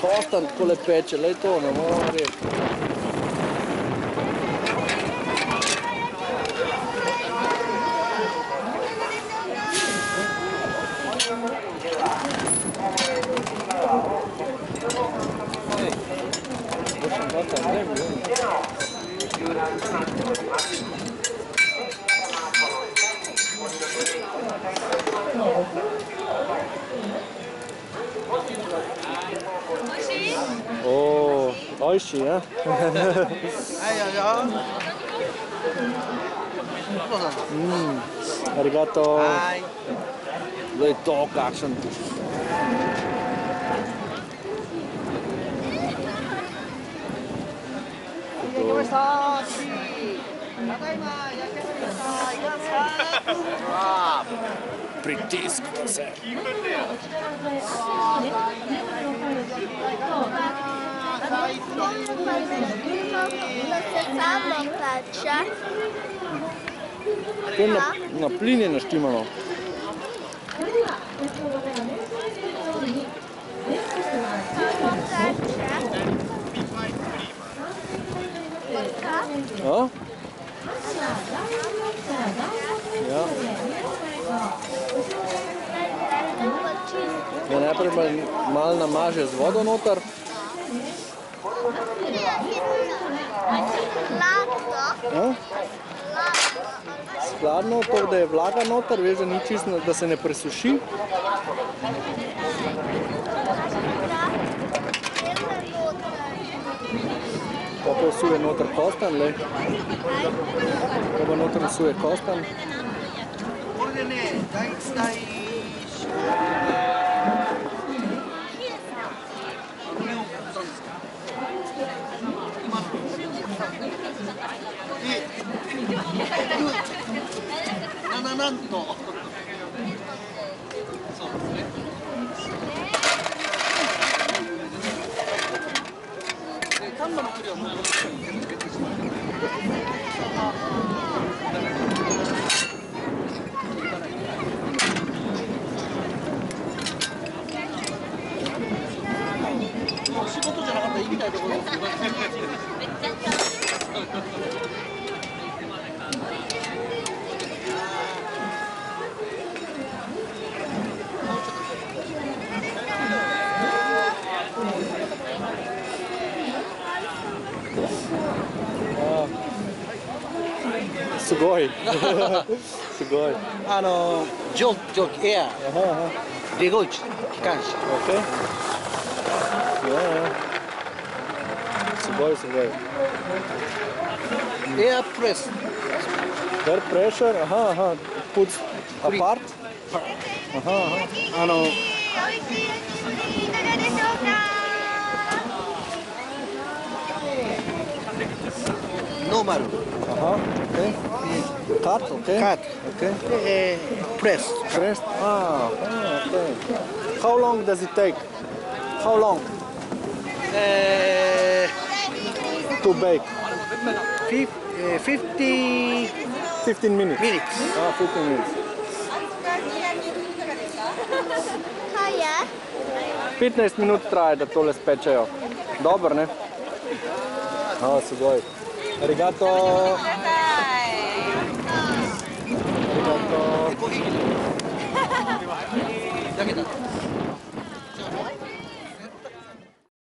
Kostan tako le peče, lej to, ne moramo reči. Oh, Oishi, ja? Arigato. Zdaj to, kakšen. Pritisk se. Na plin je naštimano. Ja? Ja. Ja, najprej malo namaže z vodo noter. Skladno, to, da je vlaga noter, veš, da ni čisto, da se ne presuši. Pa posuje noter kostan, le. Pa noter posuje kostan.なんとそうですね。で、丹波の栗はもうつけてしまう。仕事じゃなかったら行きたいところですけど。すごい。すごい。蒸気、エア、デゴイチ、機関車。Okay. Yeah. すごいすごい。Air press. Air pressure. Puts apart. ノーマル。Okay. Cut, okay. Cut. Okay. Press. Press. Okay. How long does it take? How long? To bake? 15 minutes. 15 minutes. 15 minut traje, da tole spečejo. Dobro, ne? Sugoj. Arigato. Arigato.